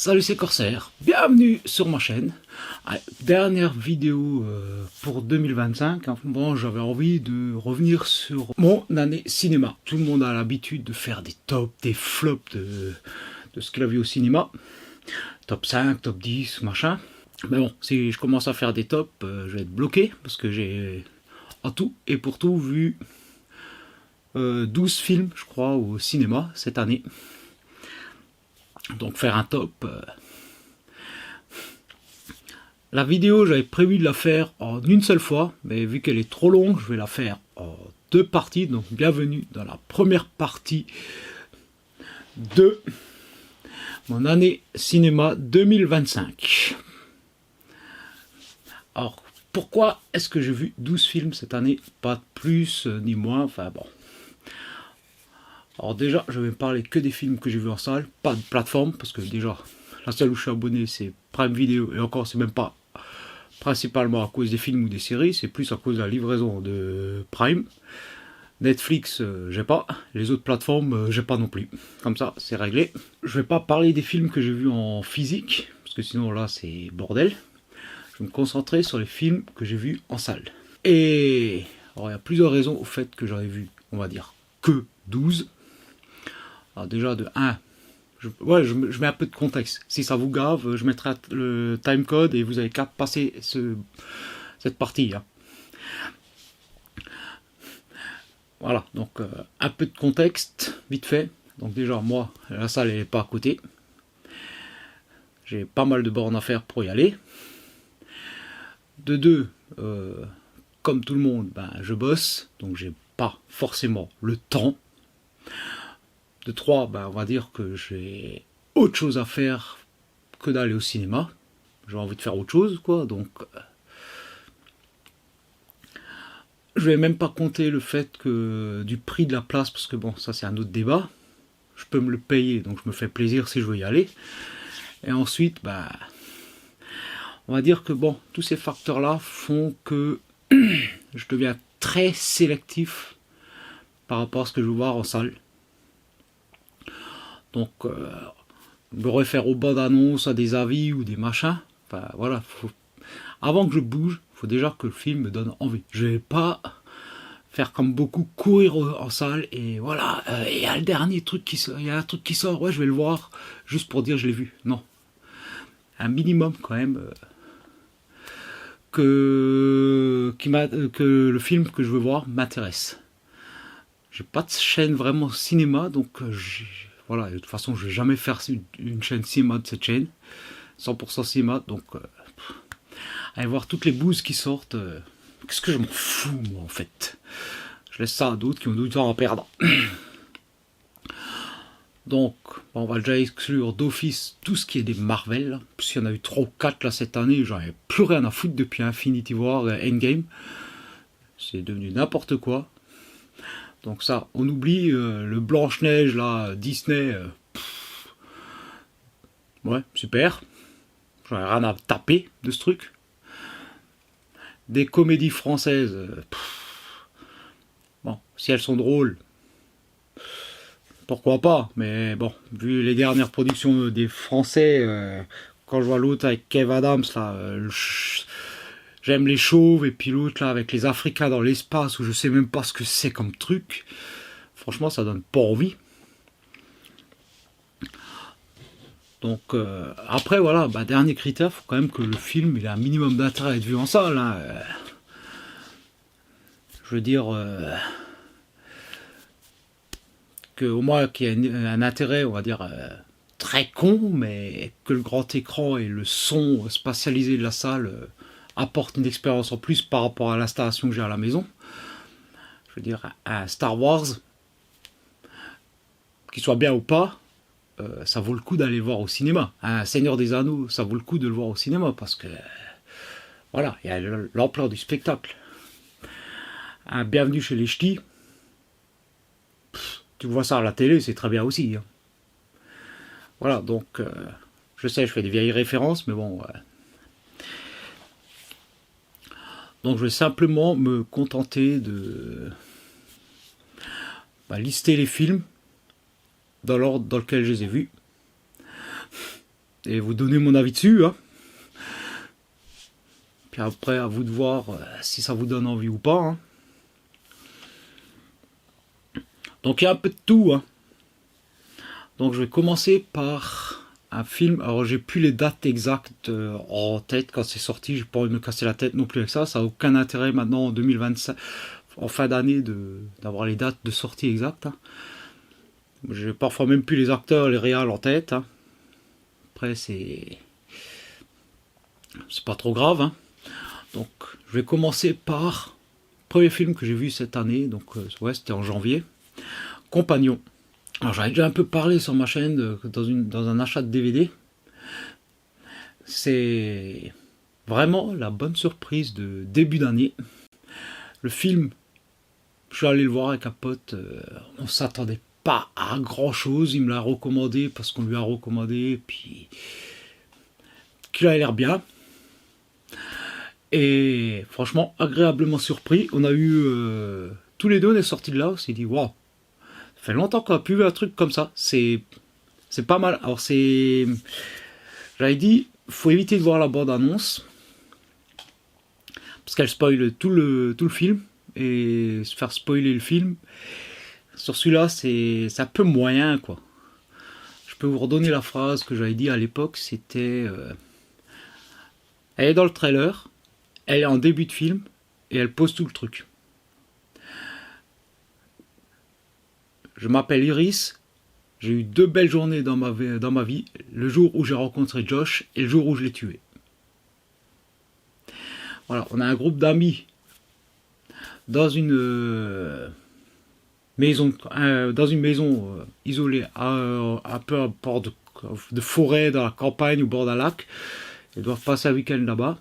Salut, c'est Corsair, bienvenue sur ma chaîne. Allez, dernière vidéo pour 2025. Bon, j'avais envie de revenir sur mon année cinéma. Tout le monde a l'habitude de faire des tops, des flops de ce qu'il a vu au cinéma. Top 5, top 10, machin. Mais bon, si je commence à faire des tops, je vais être bloqué parce que j'ai en tout et pour tout vu 12 films, je crois, au cinéma cette année. Donc faire un top. La vidéo, j'avais prévu de la faire en une seule fois, mais vu qu'elle est trop longue, je vais la faire en deux parties. Donc bienvenue dans la première partie de mon année cinéma 2025. Alors, pourquoi est-ce que j'ai vu 12 films cette année? Pas plus ni moins, enfin bon. Alors déjà, je vais parler que des films que j'ai vus en salle, pas de plateforme, parce que déjà, la salle où je suis abonné, c'est Prime Video, et encore, c'est même pas principalement à cause des films ou des séries, c'est plus à cause de la livraison de Prime. Netflix, j'ai pas, les autres plateformes, j'ai pas non plus. Comme ça, c'est réglé. Je vais pas parler des films que j'ai vus en physique, parce que sinon là, c'est bordel. Je vais me concentrer sur les films que j'ai vus en salle. Et alors, il y a plusieurs raisons au fait que j'en ai vu, on va dire, que 12. Alors déjà de 1, je mets un peu de contexte. Si ça vous gave, je mettrai le timecode et vous avez qu'à passer cette partie. Hein. Voilà, donc un peu de contexte, vite fait. Donc déjà, moi, la salle elle n'est pas à côté. J'ai pas mal de bornes à faire pour y aller. De 2, comme tout le monde, je bosse, donc j'ai pas forcément le temps. De 3, on va dire que j'ai autre chose à faire que d'aller au cinéma. J'ai envie de faire autre chose, quoi. Donc, je vais même pas compter le fait que du prix de la place, parce que bon, ça c'est un autre débat. Je peux me le payer, donc je me fais plaisir si je veux y aller. Et ensuite, on va dire que bon, tous ces facteurs-là font que je deviens très sélectif par rapport à ce que je veux voir en salle. Donc, me refaire aux bandes annonces, à des avis ou des machins. Enfin, voilà. Avant que je bouge, il faut déjà que le film me donne envie. Je vais pas faire comme beaucoup, courir en salle et voilà, il y a le dernier truc qui sort, il y a un truc qui sort, ouais, je vais le voir, juste pour dire je l'ai vu. Non. Un minimum quand même que le film que je veux voir m'intéresse. J'ai pas de chaîne vraiment cinéma, donc voilà, de toute façon, je vais jamais faire une chaîne cinéma de cette chaîne. 100% cinéma, donc allez voir toutes les bouses qui sortent. Qu'est-ce que je m'en fous, moi, en fait. Je laisse ça à d'autres qui ont du temps à perdre. Donc, on va déjà exclure d'office tout ce qui est des Marvel. S'il y en a eu 3 ou 4 là cette année, j'en ai plus rien à foutre depuis Infinity War Endgame. C'est devenu n'importe quoi. Donc ça, on oublie le Blanche-Neige, là, Disney. Ouais, super. J'en ai rien à taper de ce truc. Des comédies françaises. Bon, si elles sont drôles, pourquoi pas. Mais bon, vu les dernières productions des Français, quand je vois l'autre avec Kev Adams, là, j'aime les chauves, et puis l'autre là avec les Africains dans l'espace, où je sais même pas ce que c'est comme truc. Franchement, ça donne pas envie. Donc après voilà, dernier critère, faut quand même que le film il ait un minimum d'intérêt à être vu en salle. Hein. Je veux dire que au moins qu'il y ait un intérêt, on va dire très con, mais que le grand écran et le son spatialisé de la salle apportent une expérience en plus par rapport à l'installation que j'ai à la maison. Je veux dire un Star Wars, qu'il soit bien ou pas. Ça vaut le coup d'aller le voir au cinéma. Un Seigneur des Anneaux, ça vaut le coup de le voir au cinéma parce que voilà, il y a l'ampleur du spectacle. Un Bienvenue chez les Ch'tis, tu vois ça à la télé, c'est très bien aussi. Hein. Voilà, donc je sais, je fais des vieilles références, mais bon. Donc je vais simplement me contenter de lister les films dans l'ordre dans lequel je les ai vus. et vous donner mon avis dessus. Hein. Puis après, à vous de voir si ça vous donne envie ou pas. Hein. Donc il y a un peu de tout. Hein. Donc je vais commencer par un film. Alors j'ai plus les dates exactes en tête quand c'est sorti. J'ai pas envie de me casser la tête non plus avec ça. Ça n'a aucun intérêt maintenant en 2025, en fin d'année, d'avoir les dates de sortie exactes. Hein. J'ai parfois même plus les acteurs, les réals en tête. Hein. Après c'est pas trop grave. Hein. Donc je vais commencer par le premier film que j'ai vu cette année. Donc ouais, c'était en janvier. Compagnon. Alors j'avais déjà un peu parlé sur ma chaîne dans un achat de DVD. C'est vraiment la bonne surprise de début d'année. Le film, je suis allé le voir avec un pote, on s'attendait pas à grand chose, il me l'a recommandé parce qu'on lui a recommandé, puis qu'il a l'air bien. Et franchement, agréablement surpris. On a eu, tous les deux, on est sortis de là, on s'est dit, waouh, ça fait longtemps qu'on a pu voir un truc comme ça, c'est pas mal. Alors j'avais dit, faut éviter de voir la bande-annonce, parce qu'elle spoil tout le film, et se faire spoiler le film, sur celui-là, c'est un peu moyen, quoi. Je peux vous redonner la phrase que j'avais dit à l'époque, c'était... elle est dans le trailer, elle est en début de film, et elle pose tout le truc. Je m'appelle Iris, j'ai eu 2 belles journées dans ma vie, le jour où j'ai rencontré Josh et le jour où je l'ai tué. Voilà, on a un groupe d'amis dans une maison isolée, un peu à bord de forêt, dans la campagne, au bord d'un lac. Ils doivent passer un week-end là-bas,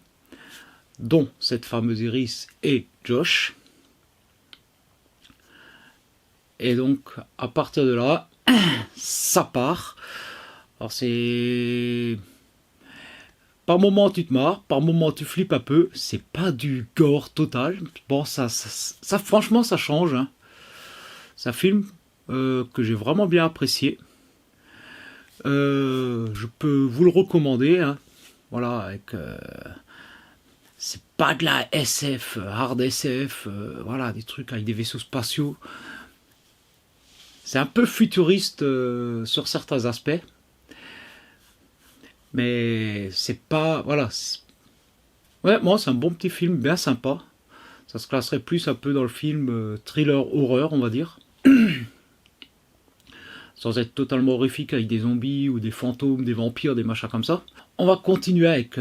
dont cette fameuse Iris et Josh. Et donc, à partir de là, ça part. Alors c'est... Par moment tu te marres, par moment tu flippes un peu. C'est pas du gore total. Bon, ça franchement, ça change. Hein. C'est un film que j'ai vraiment bien apprécié. Je peux vous le recommander. Hein. Voilà, avec... c'est pas de la SF, hard SF. Voilà, des trucs avec des vaisseaux spatiaux. C'est un peu futuriste sur certains aspects. Mais c'est pas... Voilà. Ouais, moi, c'est un bon petit film, bien sympa. Ça se classerait plus un peu dans le film thriller horreur, on va dire. Sans être totalement horrifique avec des zombies ou des fantômes, des vampires, des machins comme ça. On va continuer avec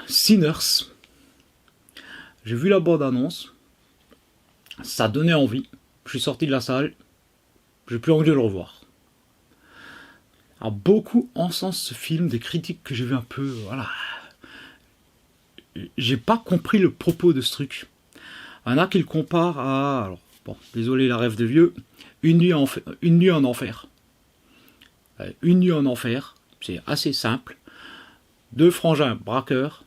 Sinners. J'ai vu la bande-annonce. Ça donnait envie. Je suis sorti de la salle. J'ai plus envie de le revoir. Alors beaucoup encensent ce film, des critiques que j'ai vu un peu, voilà. J'ai pas compris le propos de ce truc. Il y en a qui le comparent à, alors, bon, désolé la rêve de vieux, Une nuit en enfer. Une nuit en enfer, c'est assez simple. 2 frangins braqueurs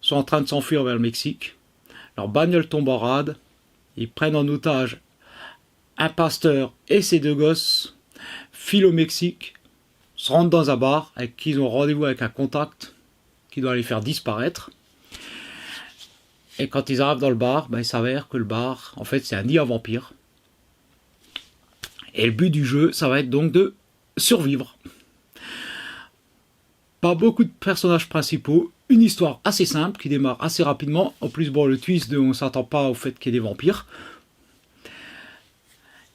sont en train de s'enfuir vers le Mexique. Leur bagnole tombe en rade. Ils prennent en otage un pasteur et ses 2 gosses, filent au Mexique, se rendent dans un bar avec qui ils ont rendez-vous avec un contact qui doit les faire disparaître. Et quand ils arrivent dans le bar, il s'avère que le bar, en fait, c'est un nid à vampires. Et le but du jeu, ça va être donc de survivre. Pas beaucoup de personnages principaux, une histoire assez simple qui démarre assez rapidement. En plus, bon, le twist on ne s'attend pas au fait qu'il y ait des vampires.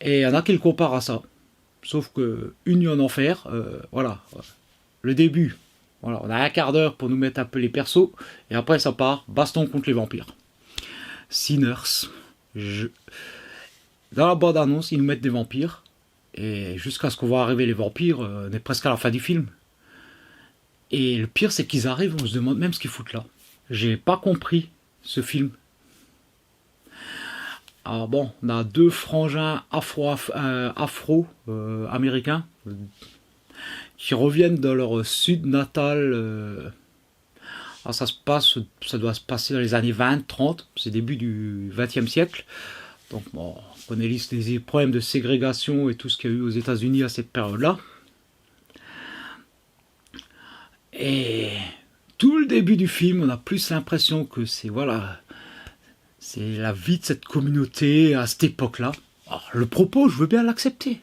Et il y en a qui le comparent à ça. Sauf que Une nuit en enfer, voilà. Le début, voilà, on a un quart d'heure pour nous mettre un peu les persos. Et après, ça part, baston contre les vampires. Sinners. Dans la bande-annonce, ils nous mettent des vampires. Et jusqu'à ce qu'on voit arriver les vampires, on est presque à la fin du film. Et le pire, c'est qu'ils arrivent, on se demande même ce qu'ils foutent là. J'ai pas compris ce film. Alors bon, on a 2 frangins afro-américains qui reviennent dans leur sud natal. Alors ça doit se passer dans les années 20-30, c'est début du XXe siècle. Donc bon, on connaît les problèmes de ségrégation et tout ce qu'il y a eu aux États-Unis à cette période-là. Et tout le début du film, on a plus l'impression que c'est voilà, c'est la vie de cette communauté à cette époque-là. Alors, le propos, je veux bien l'accepter.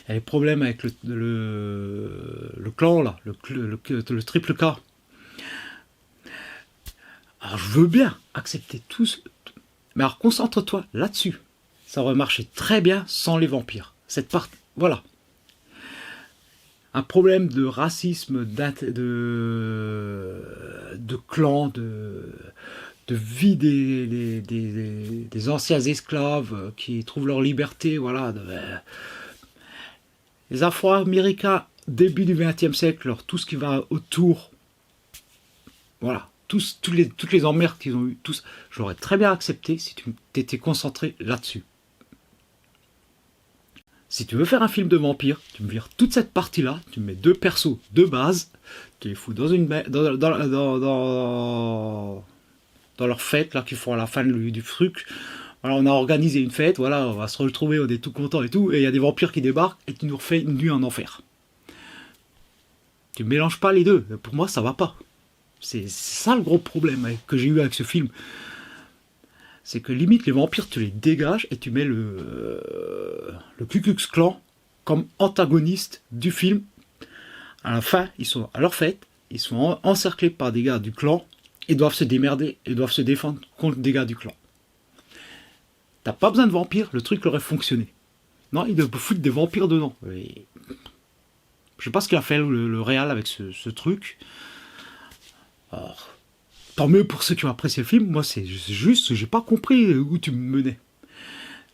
Il y a des problèmes avec le clan, là, le triple K. Alors, je veux bien accepter tout ce... Mais alors, concentre-toi là-dessus. Ça aurait marché très bien sans les vampires. Cette partie, voilà. Un problème de racisme, de clan, de vie des anciens esclaves qui trouvent leur liberté, voilà. Les Afro-Américains, début du XXe siècle, alors tout ce qui va autour, voilà, toutes les emmerdes qu'ils ont eues, tous, je l'aurais très bien accepté si tu t'étais concentré là-dessus. Si tu veux faire un film de vampire, tu me vires toute cette partie-là, tu me mets 2 persos de base, tu les fous dans leur fête là qu'ils font à la fin du truc. Voilà, on a organisé une fête, voilà, on va se retrouver, on est tout content et tout, et il y a des vampires qui débarquent et tu nous refais une nuit en enfer. Tu mélanges pas les deux, pour moi ça va pas. C'est ça le gros problème que j'ai eu avec ce film. C'est que limite les vampires tu les dégages et tu mets le Ku Klux Klan comme antagoniste du film. À la fin, ils sont à leur fête, ils sont encerclés par des gars du clan et doivent se démerder et doivent se défendre contre des gars du clan. T'as pas besoin de vampires, le truc aurait fonctionné. Non, ils doivent foutre des vampires dedans. Et... je sais pas ce qu'il a fait le réal avec ce truc. Alors, tant mieux pour ceux qui ont apprécié le film. Moi, c'est juste, j'ai pas compris où tu me menais.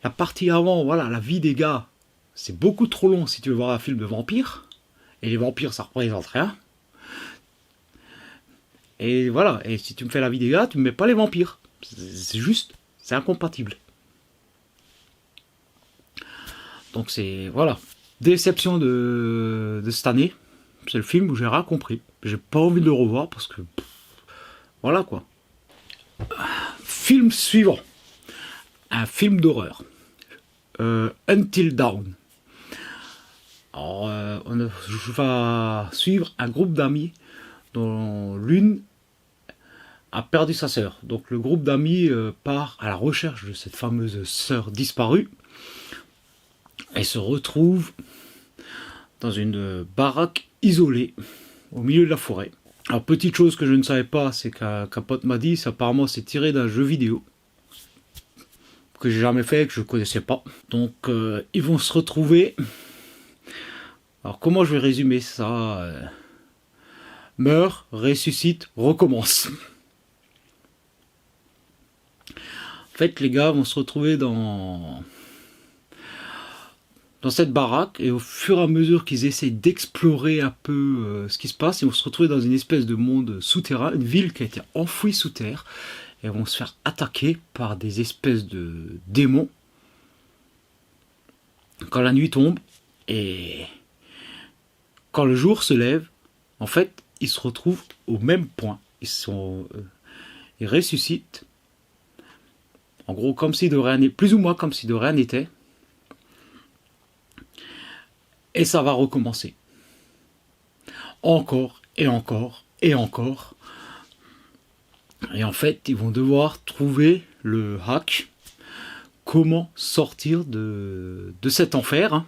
La partie avant, voilà, la vie des gars, c'est beaucoup trop long si tu veux voir un film de vampires. Et les vampires, ça représente rien. Et voilà, et si tu me fais la vie des gars, tu me mets pas les vampires. C'est juste, c'est incompatible. Donc c'est, voilà, déception de cette année. C'est le film où j'ai rien compris. J'ai pas envie de le revoir parce que... voilà quoi. Film suivant. Un film d'horreur. Until Dawn. Alors, je vais suivre un groupe d'amis dont l'une a perdu sa sœur. Donc le groupe d'amis part à la recherche de cette fameuse sœur disparue et se retrouve dans une baraque isolée au milieu de la forêt. Alors petite chose que je ne savais pas, c'est qu'un pote m'a dit, apparemment c'est tiré d'un jeu vidéo que j'ai jamais fait, que je ne connaissais pas. Donc ils vont se retrouver. Alors comment je vais résumer ça? Meurt, ressuscite, recommence. En fait, les gars vont se retrouver dans cette baraque, et au fur et à mesure qu'ils essayent d'explorer un peu ce qui se passe, ils vont se retrouver dans une espèce de monde souterrain, une ville qui a été enfouie sous terre, et vont se faire attaquer par des espèces de démons quand la nuit tombe, et quand le jour se lève, en fait, ils se retrouvent au même point. Ils ressuscitent, en gros, comme si de rien, plus ou moins comme si de rien n'était. Et ça va recommencer. Encore, et encore, et encore. Et en fait, ils vont devoir trouver le hack. Comment sortir de cet enfer. Hein,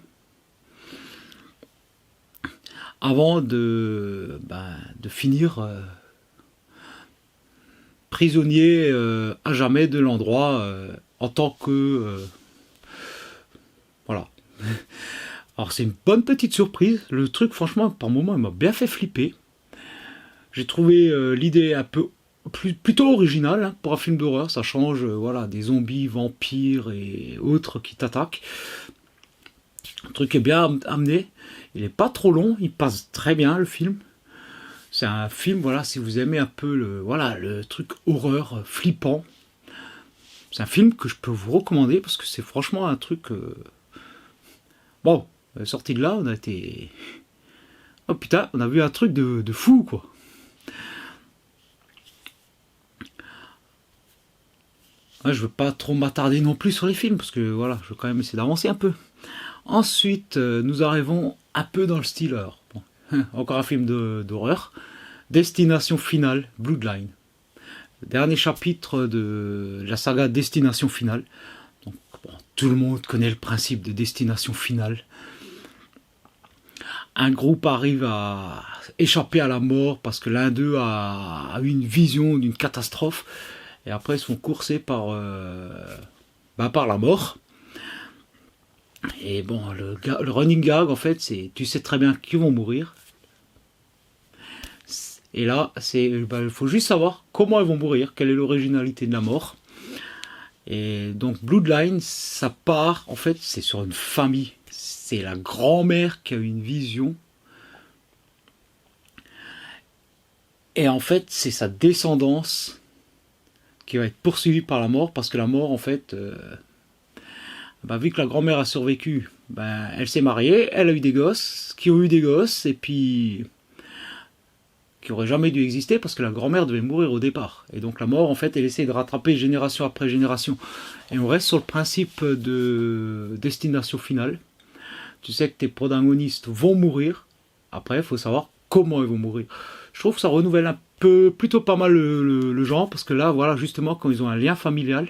avant de finir prisonnier à jamais de l'endroit en tant que... voilà. Alors c'est une bonne petite surprise. Le truc, franchement, par moments, il m'a bien fait flipper. J'ai trouvé l'idée un peu plutôt originale hein, pour un film d'horreur. Ça change, voilà, des zombies, vampires et autres qui t'attaquent. Le truc est bien amené. Il n'est pas trop long. Il passe très bien le film. C'est un film, voilà, si vous aimez un peu le truc horreur flippant. C'est un film que je peux vous recommander parce que c'est franchement un truc. Bon. Sorti de là, on a été... oh putain, on a vu un truc de fou, quoi. Ouais, je veux pas trop m'attarder non plus sur les films, parce que voilà, je veux quand même essayer d'avancer un peu. Ensuite, nous arrivons un peu dans le style... alors, bon, encore un film d'horreur. Destination Finale, Bloodline. Le dernier chapitre de la saga Destination Finale. Donc, bon, tout le monde connaît le principe de Destination Finale. Un groupe arrive à échapper à la mort parce que l'un d'eux a eu une vision d'une catastrophe. Et après, ils sont coursés par la mort. Et bon, le running gag, en fait, c'est tu sais très bien qu'ils vont mourir. Et là, il faut juste savoir comment ils vont mourir, quelle est l'originalité de la mort. Et donc, Bloodline, ça part, en fait, c'est sur une famille. C'est la grand-mère qui a eu une vision. Et en fait, c'est sa descendance qui va être poursuivie par la mort, parce que la mort, en fait, vu que la grand-mère a survécu, elle s'est mariée, elle a eu des gosses, qui ont eu des gosses, et puis qui n'auraient jamais dû exister, parce que la grand-mère devait mourir au départ. Et donc la mort, en fait, elle essaie de rattraper génération après génération. Et on reste sur le principe de destination finale. Tu sais que tes protagonistes vont mourir, après, il faut savoir comment ils vont mourir. Je trouve que ça renouvelle un peu, plutôt pas mal le genre, parce que là, voilà, justement, quand ils ont un lien familial,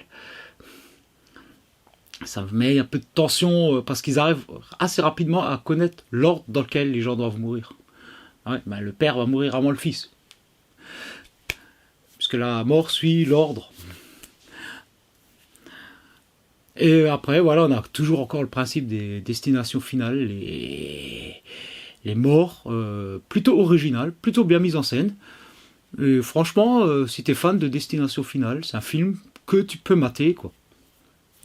ça met un peu de tension, parce qu'ils arrivent assez rapidement à connaître l'ordre dans lequel les gens doivent mourir. Ouais, le père va mourir avant le fils. Puisque la mort suit l'ordre. Et après, voilà, on a toujours encore le principe des destinations finales, les morts, plutôt originales, plutôt bien mises en scène. Et franchement, si t'es fan de Destination Finale, c'est un film que tu peux mater, quoi.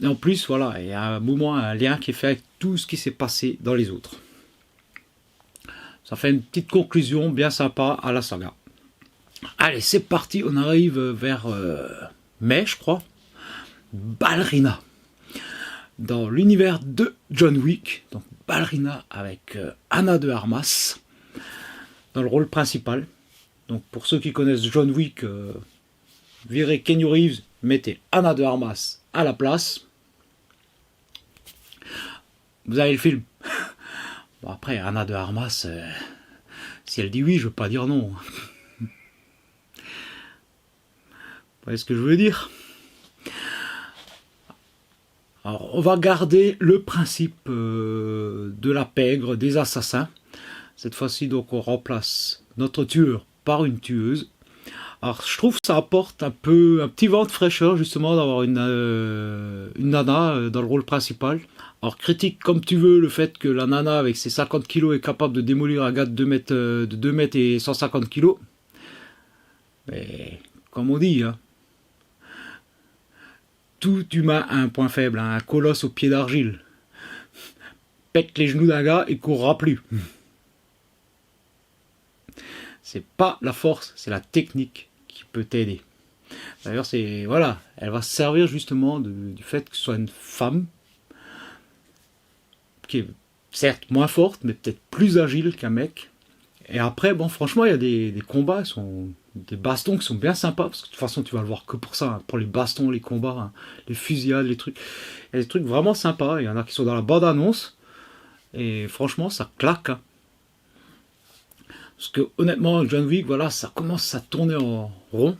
Et en plus, voilà, il y a un moment, un lien qui est fait avec tout ce qui s'est passé dans les autres. Ça fait une petite conclusion bien sympa à la saga. Allez, c'est parti, on arrive vers mai, je crois. Ballerina. Dans l'univers de John Wick, donc Ballerina avec Ana de Armas dans le rôle principal. Donc pour ceux qui connaissent John Wick, virez Keanu Reeves, mettez Ana de Armas à la place. Vous avez le film. Bon, après, Ana de Armas, si elle dit oui, je ne veux pas dire non. Vous voyez ce que je veux dire? Alors, on va garder le principe de la pègre, des assassins. Cette fois-ci, donc, on remplace notre tueur par une tueuse. Alors, je trouve que ça apporte un petit vent de fraîcheur, justement, d'avoir une nana dans le rôle principal. Alors, critique comme tu veux le fait que la nana, avec ses 50 kilos, est capable de démolir un gars de 2 mètres et 150 kilos. Mais, comme on dit, hein, tout humain a un point faible, hein, un colosse au pied d'argile. Pète les genoux d'un gars et courra plus. C'est pas la force, c'est la technique qui peut t'aider. D'ailleurs, elle va se servir justement du fait que ce soit une femme qui est certes moins forte, mais peut-être plus agile qu'un mec. Et après, bon, franchement, il y a des combats, des bastons qui sont bien sympas, parce que de toute façon, tu vas le voir que pour ça, hein, pour les bastons, les combats, hein, les fusillades, les trucs. Il y a des trucs vraiment sympas, il y en a qui sont dans la bande-annonce, et franchement, ça claque. Hein. Parce que honnêtement, John Wick, voilà, ça commence à tourner en rond.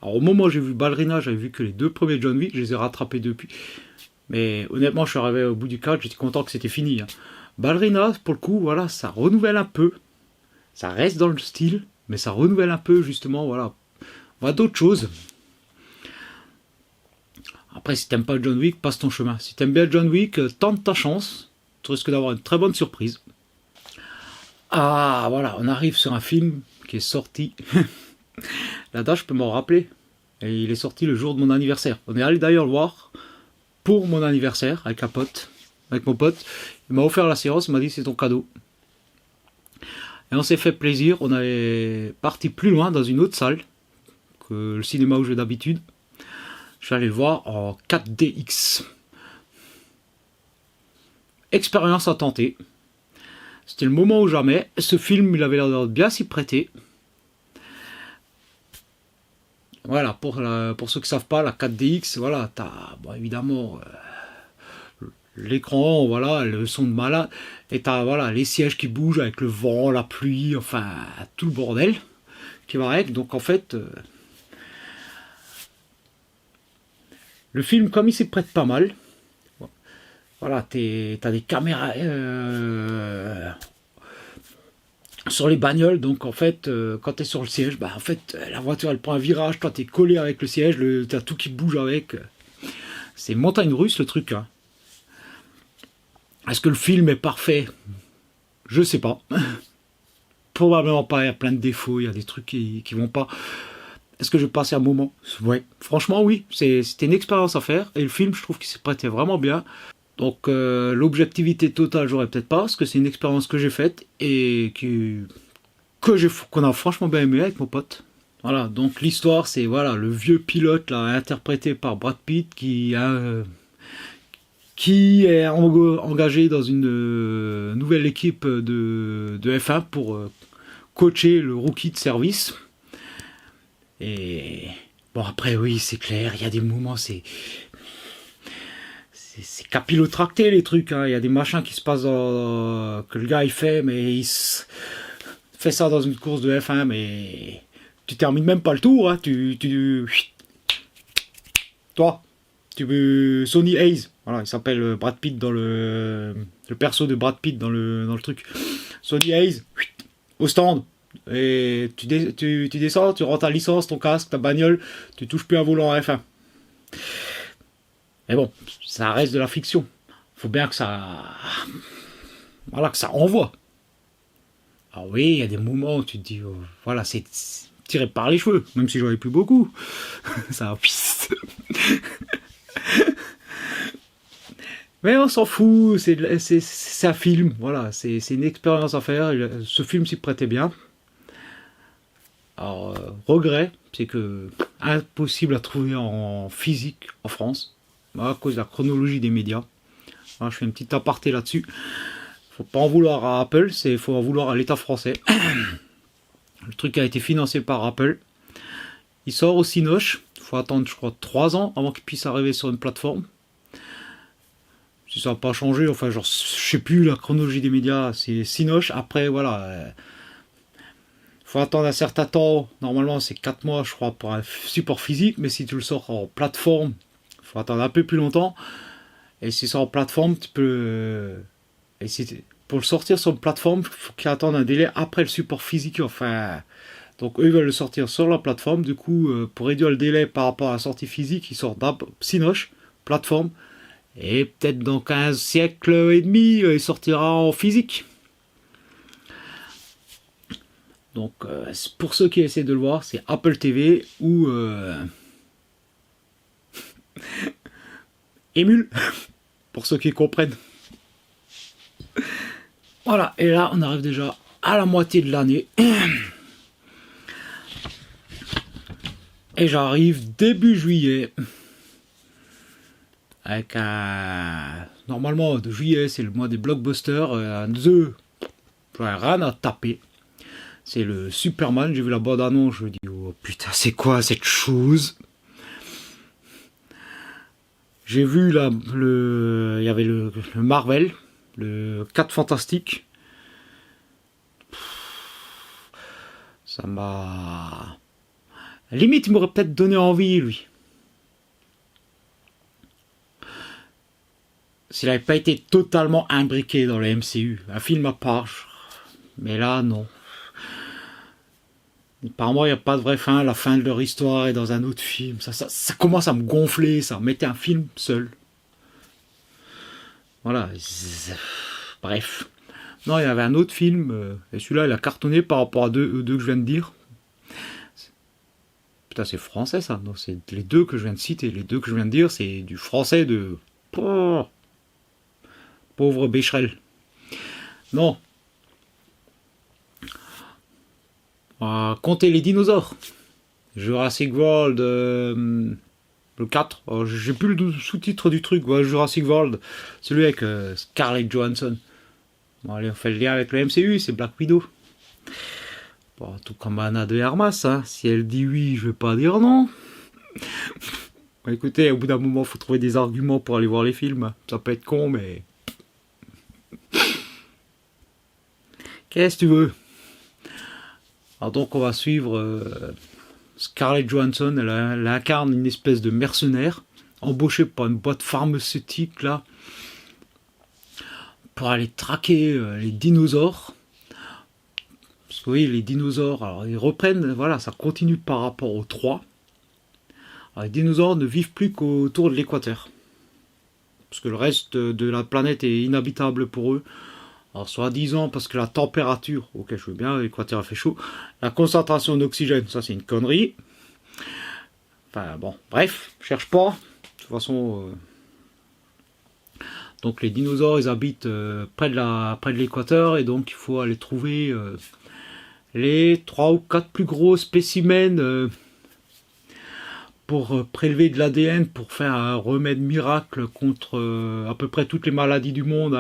Alors au moment où j'ai vu Ballerina, j'avais vu que les 2 premiers John Wick, je les ai rattrapés depuis. Mais honnêtement, je suis arrivé au bout du cadre, j'étais content que c'était fini. Hein. Ballerina, pour le coup, voilà, ça renouvelle un peu. Ça reste dans le style, mais ça renouvelle un peu, justement, voilà. On va d'autres choses. Après, si t'aimes pas John Wick, passe ton chemin. Si t'aimes bien John Wick, tente ta chance. Tu risques d'avoir une très bonne surprise. Ah, voilà, on arrive sur un film qui est sorti. La date, je peux m'en rappeler. Et il est sorti le jour de mon anniversaire. On est allé d'ailleurs le voir pour mon anniversaire avec mon pote. Il m'a offert la séance, il m'a dit c'est ton cadeau. Et on s'est fait plaisir, on est parti plus loin dans une autre salle que le cinéma où je vais d'habitude. Je suis allé le voir en 4DX. Expérience à tenter. C'était le moment ou jamais. Ce film, il avait l'air de bien s'y prêter. Voilà, pour ceux qui ne savent pas, la 4DX, voilà, t'as évidemment l'écran, voilà, le son de malade, et t'as voilà, les sièges qui bougent avec le vent, la pluie, enfin tout le bordel qui va avec. Donc en fait, le film, comme il s'y prête pas mal, voilà, t'as des caméras sur les bagnoles, donc en fait, quand t'es sur le siège, bah en fait, la voiture elle prend un virage, toi t'es collé avec le siège, t'as tout qui bouge avec. C'est montagne russe le truc, hein. Est-ce que le film est parfait? Je sais pas. Probablement pas, il y a plein de défauts, il y a des trucs qui vont pas. Est-ce que je vais passer un moment? Ouais, franchement oui, c'était une expérience à faire, et le film je trouve qu'il s'est prêté vraiment bien. Donc l'objectivité totale j'aurais peut-être pas, parce que c'est une expérience que j'ai faite, et qu'on a franchement bien aimé avec mon pote. Voilà, donc l'histoire c'est voilà le vieux pilote là, interprété par Brad Pitt qui est engagé dans une nouvelle équipe de F1 pour coacher le rookie de service. Et bon après oui c'est clair, il y a des moments c'est capillotracté les trucs, hein. Il y a des machins qui se passent que le gars il fait, mais fait ça dans une course de F1, mais tu termines même pas le tour, hein. Toi, Sonny Hayes, voilà, il s'appelle Brad Pitt dans le perso de Brad Pitt dans le truc. Sonny Hayes, au stand, et tu descends, tu rends ta licence, ton casque, ta bagnole, tu touches plus un volant à F1. Mais bon, ça reste de la fiction. Faut bien que ça, voilà, que ça envoie. Ah oui, il y a des moments où tu te dis, voilà, c'est tiré par les cheveux, même si j'en ai plus beaucoup. Ça pisse. Mais on s'en fout, c'est un film, voilà, c'est une expérience à faire. Ce film s'y prêtait bien. Alors, regret, c'est que impossible à trouver en physique en France, à cause de la chronologie des médias. Alors, je fais une petite aparté là-dessus. Faut pas en vouloir à Apple, faut en vouloir à l'État français. Le truc a été financé par Apple. Il sort au Cinoche. Il faut attendre, je crois, 3 ans avant qu'il puisse arriver sur une plateforme. Si ça n'a pas changé, enfin, genre, je sais plus la chronologie des médias, c'est Cinoche. Après, voilà. Faut attendre un certain temps. Normalement, c'est 4 mois, je crois, pour un support physique. Mais si tu le sors en plateforme, il faut attendre un peu plus longtemps. Et si c'est en plateforme, tu peux. Et pour le sortir sur une plateforme, il faut qu'il attende un délai après le support physique. Enfin. Donc eux ils veulent le sortir sur la plateforme. Du coup, pour réduire le délai par rapport à la sortie physique, ils sortent Cinoche, plateforme. Et peut-être dans 15 siècles et demi, il sortira en physique. Donc pour ceux qui essaient de le voir, c'est Apple TV ou Emule, pour ceux qui comprennent. Voilà, et là on arrive déjà à la moitié de l'année. Et j'arrive début juillet. Avec un. Normalement, de juillet, c'est le mois des blockbusters. Un œuf, j'aurais rien à taper. C'est le Superman. J'ai vu la bande-annonce. Je me dis, oh putain, c'est quoi cette chose? J'ai vu il y avait le Marvel, le 4 Fantastique. Ça m'a. Limite, il m'aurait peut-être donné envie, lui. S'il n'avait pas été totalement imbriqué dans le MCU. Un film à part. Mais là, non. Apparemment, il n'y a pas de vraie fin. La fin de leur histoire est dans un autre film. Ça commence à me gonfler, ça. Mettez un film seul. Voilà. Bref. Non, il y avait un autre film. Et celui-là, il a cartonné par rapport à deux que je viens de dire. Putain, c'est français, ça. Non, c'est les deux que je viens de citer. Les deux que je viens de dire, c'est du français de... Pauvre Becherel. Non. Comptez les dinosaures. Jurassic World, le 4. J'ai plus le sous-titre du truc. Jurassic World. Celui avec Scarlett Johansson. Bon, allez, on fait le lien avec le MCU, c'est Black Widow. Bon, tout comme Anna de Hermas. Hein. Si elle dit oui, je vais pas dire non. Bon, écoutez, au bout d'un moment, il faut trouver des arguments pour aller voir les films. Ça peut être con, mais... Qu'est-ce que tu veux? Alors donc on va suivre Scarlett Johansson, elle incarne une espèce de mercenaire, embauchée par une boîte pharmaceutique là, pour aller traquer les dinosaures. Parce que oui, les dinosaures, alors ils reprennent, voilà, ça continue par rapport aux 3. Alors, les dinosaures ne vivent plus qu'autour de l'équateur. Parce que le reste de la planète est inhabitable pour eux. Alors, soi-disant, parce que la température, ok, je veux bien, l'équateur fait chaud. La concentration d'oxygène, ça c'est une connerie. Enfin bon, bref, cherche pas. De toute façon, donc les dinosaures, ils habitent près de l'équateur, et donc il faut aller trouver les 3 ou 4 plus gros spécimens pour prélever de l'ADN pour faire un remède miracle contre à peu près toutes les maladies du monde.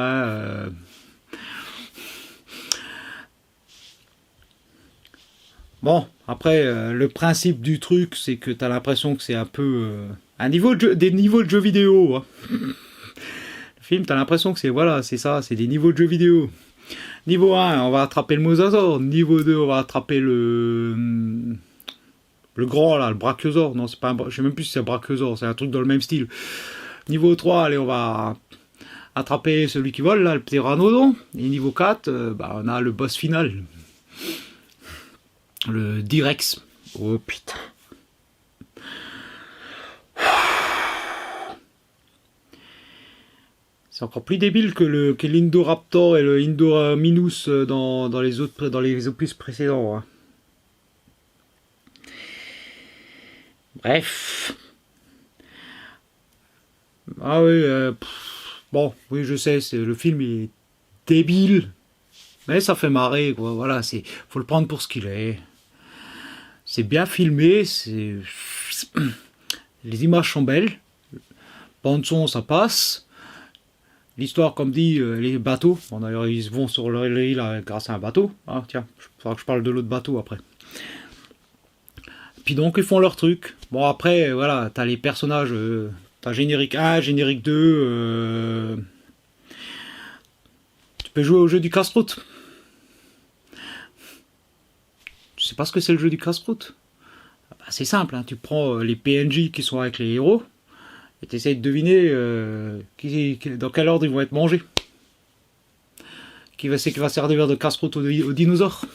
Bon, après, le principe du truc, c'est que tu as l'impression que c'est un peu des niveaux de jeux vidéo. Hein. Le film, tu as l'impression que c'est voilà, c'est ça, c'est des niveaux de jeux vidéo. Niveau 1, on va attraper le mosasaure. Niveau 2, on va attraper le grand là, le brachiosaure. Non, c'est pas je sais même plus si c'est un brachiosaure, c'est un truc dans le même style. Niveau 3, allez, on va attraper celui qui vole là, le pteranodon. Et niveau 4, on a le boss final. Le Direx. Oh putain. C'est encore plus débile que l'Indoraptor et le Indominus dans les opus précédents. Hein. Bref. Ah oui, bon, oui, je sais, le film est débile, mais ça fait marrer, quoi. Voilà, faut le prendre pour ce qu'il est. C'est bien filmé, les images sont belles, bande son, ça passe. L'histoire, comme dit, les bateaux. Bon, d'ailleurs, ils vont sur l'île grâce à un bateau. Ah, tiens, il faudra que je parle de l'autre bateau après. Puis donc, ils font leur truc. Bon, après, voilà, t'as les personnages. T'as générique 1, générique 2. Tu peux jouer au jeu du casse-croûte. Tu sais pas ce que c'est le jeu du casse-croûte? Bah, c'est simple, hein. Tu prends les PNJ qui sont avec les héros. Et tu essayes de deviner dans quel ordre ils vont être mangés. Qui va servir de casse-croûte aux dinosaures.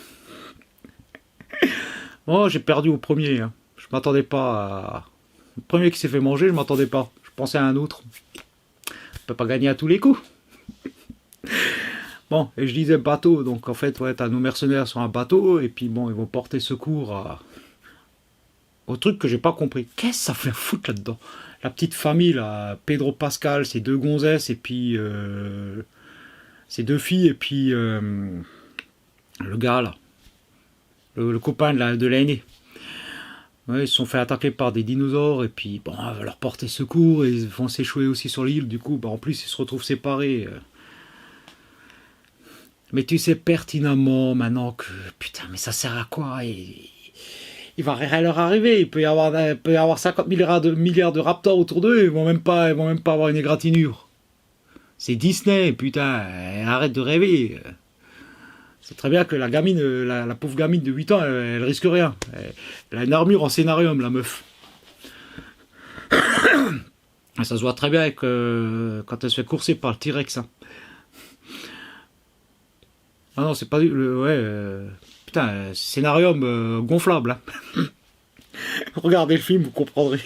Moi, j'ai perdu au premier. Hein. Je m'attendais pas à... Le premier qui s'est fait manger, je m'attendais pas. Je pensais à un autre. On peut pas gagner à tous les coups. Bon, et je disais bateau. Donc en fait, ouais, t'as nos mercenaires sur un bateau. Et puis bon, ils vont porter secours au truc que j'ai pas compris. Qu'est-ce que ça fait foutre là-dedans? La petite famille, là, Pedro Pascal, ses 2 gonzesses, et puis ses 2 filles, et puis le gars, là, le copain de l'aîné. Ouais, ils se sont fait attaquer par des dinosaures, et puis bon, on va leur porter secours, et ils vont s'échouer aussi sur l'île, du coup, en plus, ils se retrouvent séparés. Mais tu sais pertinemment, maintenant, que, putain, mais ça sert à quoi? Il va rien leur arriver. Il peut y avoir 50 milliards de raptors autour d'eux. Ils vont même pas avoir une égratignure. C'est Disney, putain. Arrête de rêver. C'est très bien que la gamine, la pauvre gamine de 8 ans, elle risque rien. Elle a une armure en scénarium, la meuf. Ça se voit très bien quand elle se fait courser par le T-Rex. Hein. Ah non, c'est pas putain, scénarium gonflable. Hein. Regardez le film, vous comprendrez.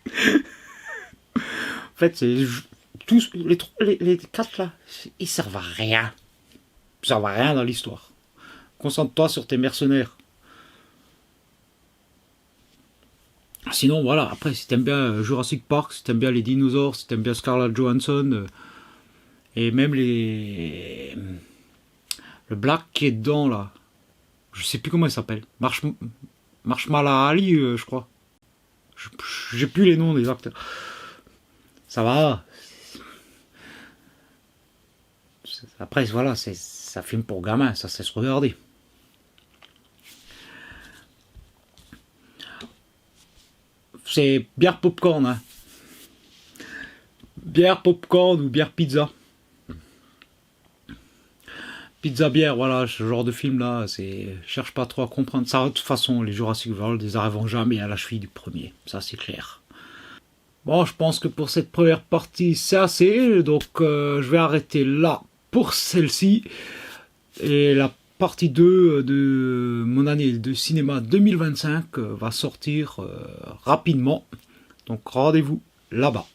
En fait, c'est tous les 4 là, ils servent à rien. Ils servent à rien dans l'histoire. Concentre-toi sur tes mercenaires. Sinon, voilà, après, si t'aimes bien Jurassic Park, si t'aimes bien les dinosaures, si t'aimes bien Scarlett Johansson, et même le Black qui est dedans, là. Je sais plus comment il s'appelle. Marshmallow Ali, je crois. J'ai plus les noms des acteurs. Ça va. Après, voilà, ça filme pour gamin, ça sait se regarder. C'est bière popcorn, hein. Bière popcorn ou bière pizza. Pizza bière, voilà, ce genre de film là, cherche pas trop à comprendre ça. De toute façon, les Jurassic World, ils arriveront jamais à la cheville du premier, ça c'est clair. Bon, je pense que pour cette première partie, c'est assez, donc je vais arrêter là pour celle-ci. Et la partie 2 de mon année de cinéma 2025 va sortir rapidement. Donc rendez-vous là-bas.